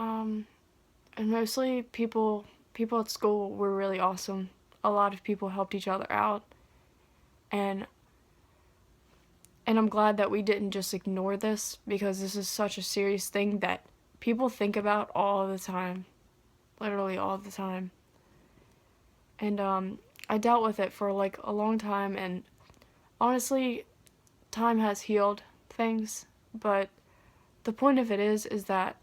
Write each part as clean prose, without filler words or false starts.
And mostly people at school were really awesome. A lot of people helped each other out, and I'm glad that we didn't just ignore this, because this is such a serious thing that people think about all the time, literally all the time. And I dealt with it for like a long time, and honestly, time has healed things, but the point of it is that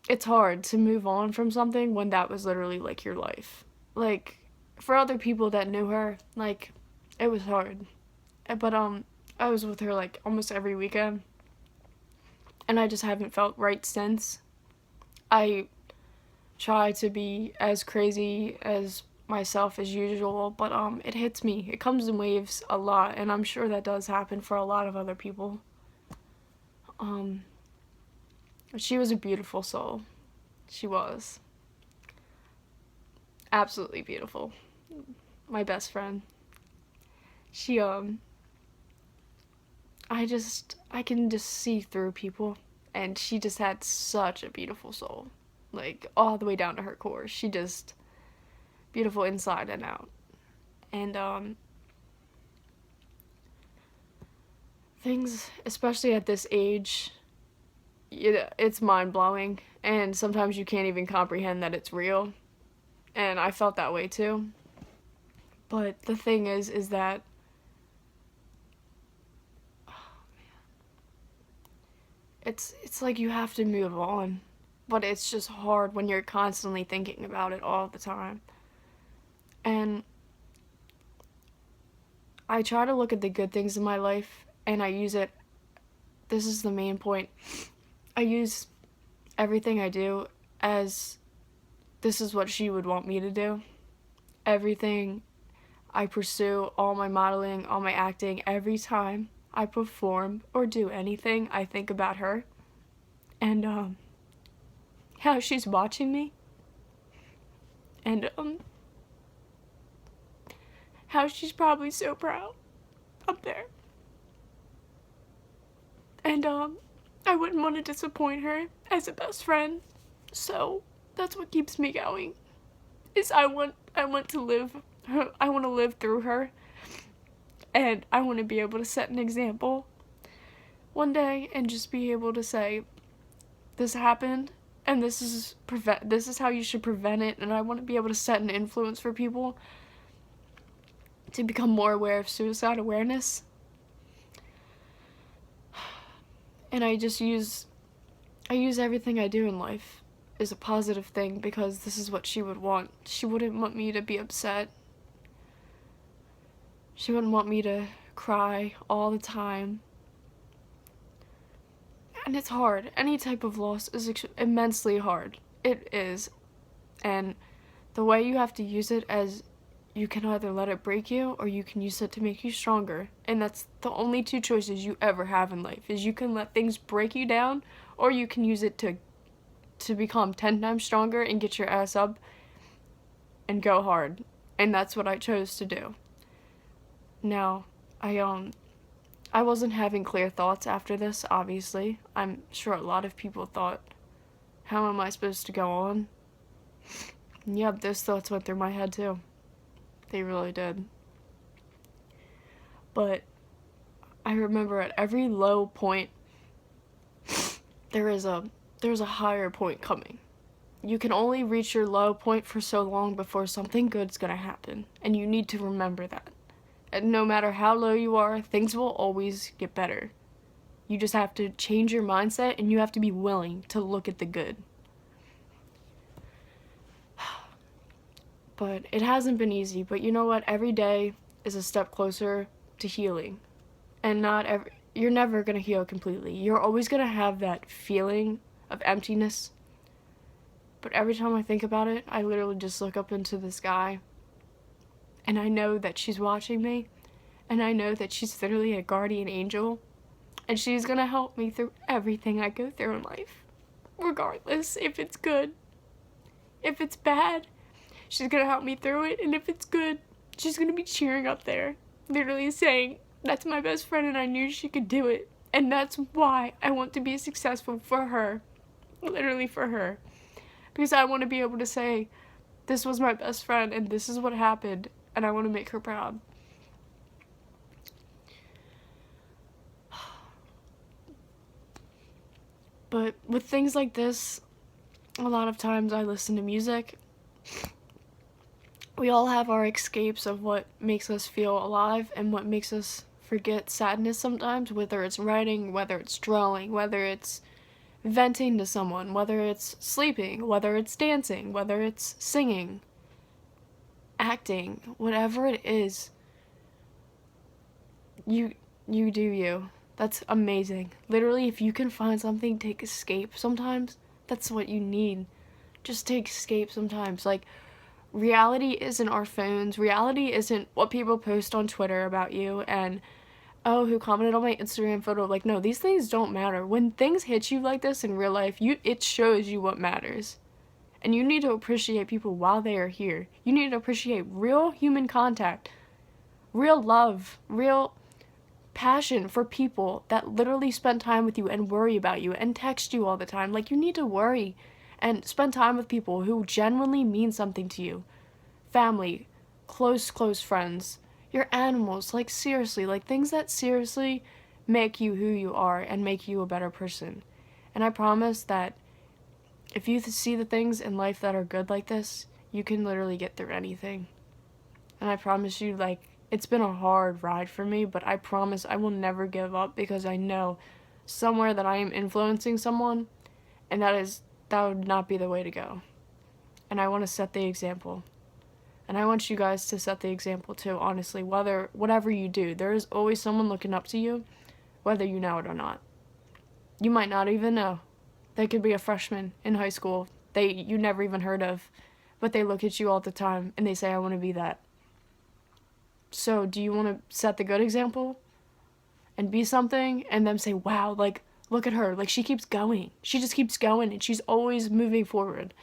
it's hard to move on from something when that was literally like your life. Like, for other people that knew her, like, it was hard. But I was with her like almost every weekend, and I just haven't felt right since. I try to be as crazy as myself as usual, but it hits me. It comes in waves a lot, and I'm sure that does happen for a lot of other people. Um she was a beautiful soul. She was absolutely beautiful. My best friend. She I can just see through people, and she just had such a beautiful soul. Like all the way down to her core. She just beautiful inside and out. And things, especially at this age, it's mind blowing, and sometimes you can't even comprehend that it's real. And I felt that way too. But the thing is that it's like you have to move on, but it's just hard when you're constantly thinking about it all the time. And I try to look at the good things in my life, and I use it. This is the main point. I use everything I do as this is what she would want me to do. Everything I pursue, all my modeling, all my acting, every time I perform or do anything, I think about her, and how she's watching me, and how she's probably so proud up there. And I wouldn't want to disappoint her as a best friend. So that's what keeps me going. Is I want to live her, I want to live through her, and I want to be able to set an example one day and just be able to say this happened, and this is how you should prevent it. And I want to be able to set an influence for people to become more aware of suicide awareness. And I use everything I do in life as a positive thing, because this is what she would want. She wouldn't want me to be upset. She wouldn't want me to cry all the time. And it's hard. Any type of loss is immensely hard. It is. And the way you have to use it as, you can either let it break you or you can use it to make you stronger. And that's the only two choices you ever have in life, is you can let things break you down, or you can use it to become 10 times stronger and get your ass up and go hard. And that's what I chose to do. Now, I wasn't having clear thoughts after this, obviously. I'm sure a lot of people thought, how am I supposed to go on? And yep, those thoughts went through my head too. They really did. But I remember at every low point, there's a higher point coming. You can only reach your low point for so long before something good's gonna happen, and you need to remember that. And no matter how low you are, things will always get better. You just have to change your mindset, and you have to be willing to look at the good. But it hasn't been easy, but you know what? Every day is a step closer to healing. And you're never going to heal completely. You're always going to have that feeling of emptiness. But every time I think about it, I literally just look up into the sky, and I know that she's watching me, and I know that she's literally a guardian angel, and she's going to help me through everything I go through in life, regardless if it's good. If it's bad, she's going to help me through it, and if it's good, she's going to be cheering up there, literally saying, that's my best friend and I knew she could do it. And that's why I want to be successful for her. literally for her. Because I want to be able to say, this was my best friend and this is what happened, and I want to make her proud. But with things like this, a lot of times I listen to music. We all have our escapes of what makes us feel alive and what makes us forget sadness sometimes, whether it's writing, whether it's drawing, whether it's venting to someone, whether it's sleeping, whether it's dancing, whether it's singing, acting, whatever it is. You do you. That's amazing. Literally, if you can find something to escape sometimes, that's what you need. Just to escape sometimes. Like, reality isn't our phones. Reality isn't what people post on Twitter about you and, oh, who commented on my Instagram photo. Like, no, these things don't matter. When things hit you like this in real life, it shows you what matters. And you need to appreciate people while they are here. You need to appreciate real human contact, real love, real passion for people that literally spend time with you and worry about you and text you all the time. Like, you need to worry and spend time with people who genuinely mean something to you. Family, close friends, your animals, like seriously, like things that seriously make you who you are and make you a better person. And I promise that if you see the things in life that are good like this, you can literally get through anything. And I promise you, like, it's been a hard ride for me, but I promise I will never give up because I know somewhere that I am influencing someone, and that would not be the way to go. And I want to set the example. And I want you guys to set the example too, honestly. Whatever you do, there is always someone looking up to you, whether you know it or not. You might not even know. They could be a freshman in high school you never even heard of, but they look at you all the time and they say, I want to be that. So do you want to set the good example and be something and then say, wow, like, look at her. Like, she keeps going. She just keeps going and she's always moving forward.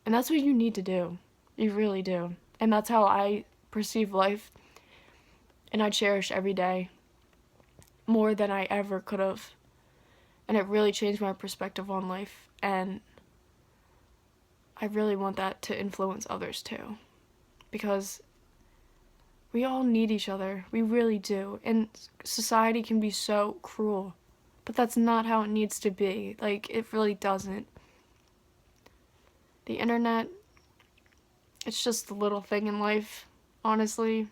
And that's what you need to do. You really do. And that's how I perceive life. And I cherish every day more than I ever could have. And it really changed my perspective on life. And I really want that to influence others too. Because we all need each other. We really do. And society can be so cruel. But that's not how it needs to be. Like, it really doesn't. The internet, it's just a little thing in life, honestly.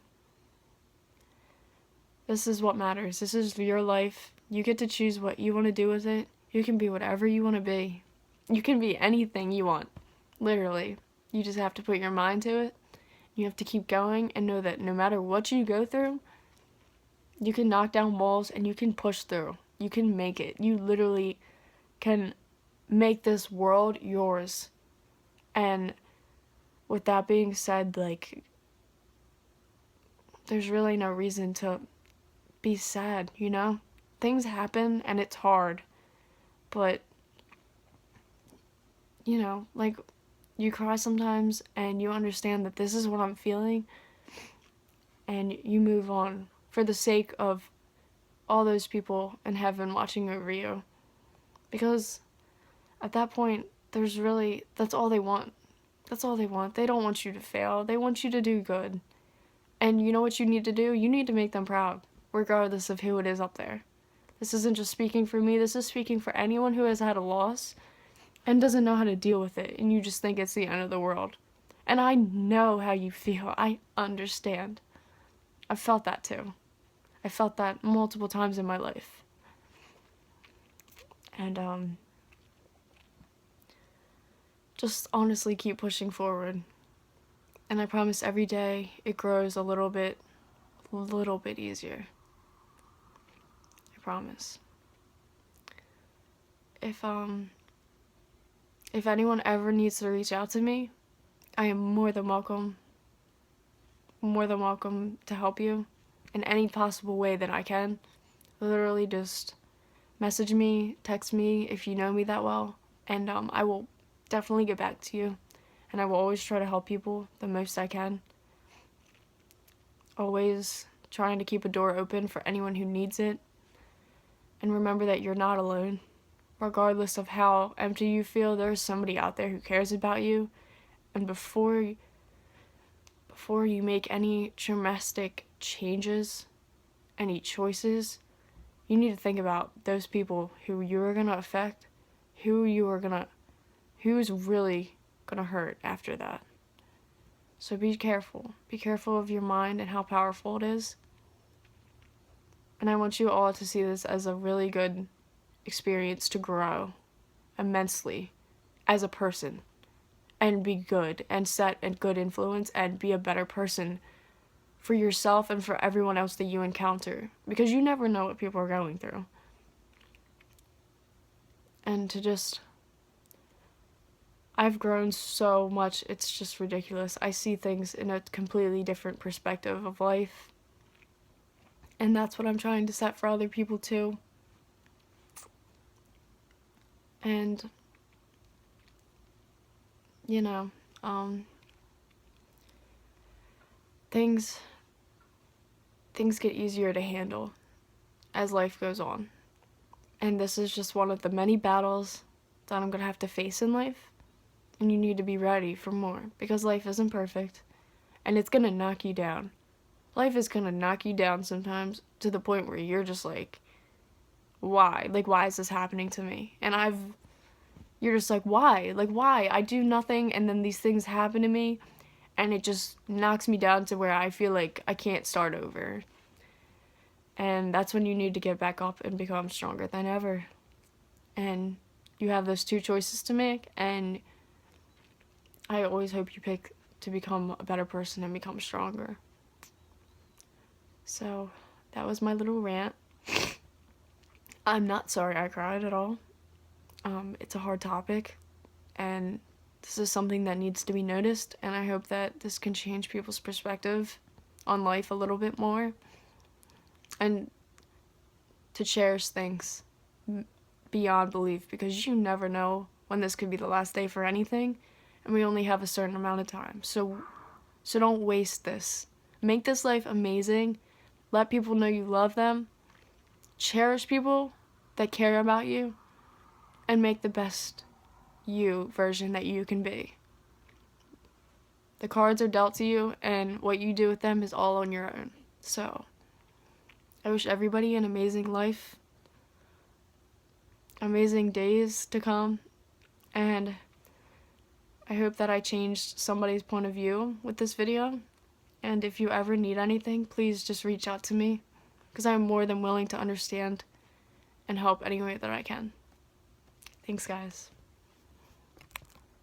This is what matters. This is your life. You get to choose what you want to do with it. You can be whatever you want to be. You can be anything you want. Literally. You just have to put your mind to it. You have to keep going and know that no matter what you go through, you can knock down walls and you can push through. You can make it. You literally can make this world yours. And with that being said, like, there's really no reason to be sad, you know? Things happen and it's hard. But, you know, like, you cry sometimes and you understand that this is what I'm feeling and you move on for the sake of all those people in heaven watching over you. Because at that point, that's all they want. That's all they want. They don't want you to fail. They want you to do good. And you know what you need to do? You need to make them proud, regardless of who it is up there. This isn't just speaking for me. This is speaking for anyone who has had a loss and doesn't know how to deal with it, and you just think it's the end of the world. And I know how you feel. I understand. I've felt that too. I felt that multiple times in my life. And just honestly keep pushing forward. And I promise every day it grows a little bit easier. I promise. If anyone ever needs to reach out to me, I am more than welcome to help you in any possible way that I can. Literally just message me, text me if you know me that well, and I will definitely get back to you. And I will always try to help people the most I can. Always trying to keep a door open for anyone who needs it. And remember that you're not alone. regardless of how empty you feel, there's somebody out there who cares about you. And before you make any drastic changes, any choices, you need to think about those people who you are going to affect, who's really going to hurt after that. So be careful. Be careful of your mind and how powerful it is. And I want you all to see this as a really good experience to grow immensely as a person and be good and set a good influence and be a better person for yourself and for everyone else that you encounter, because you never know what people are going through. And I've grown so much, it's just ridiculous. I see things in a completely different perspective of life. And that's what I'm trying to set for other people too. And, you know, things get easier to handle as life goes on. And this is just one of the many battles that I'm going to have to face in life. And you need to be ready for more, because life isn't perfect. And it's going to knock you down. Life is going to knock you down sometimes to the point where you're just like, why? Like, why is this happening to me? And you're just like, why? Like, why? I do nothing, and then these things happen to me, and it just knocks me down to where I feel like I can't start over. And that's when you need to get back up and become stronger than ever. And you have those two choices to make, and I always hope you pick to become a better person and become stronger. So that was my little rant. I'm not sorry I cried at all. It's a hard topic, and this is something that needs to be noticed, and I hope that this can change people's perspective on life a little bit more, and to cherish things beyond belief, because you never know when this could be the last day for anything, and we only have a certain amount of time. So don't waste this. Make this life amazing. Let people know you love them. Cherish people that care about you, and make the best you version that you can be. The cards are dealt to you, and what you do with them is all on your own. So I wish everybody an amazing life, amazing days to come, and I hope that I changed somebody's point of view with this video. And if you ever need anything, please just reach out to me, because I'm more than willing to understand and help any way that I can. Thanks, guys.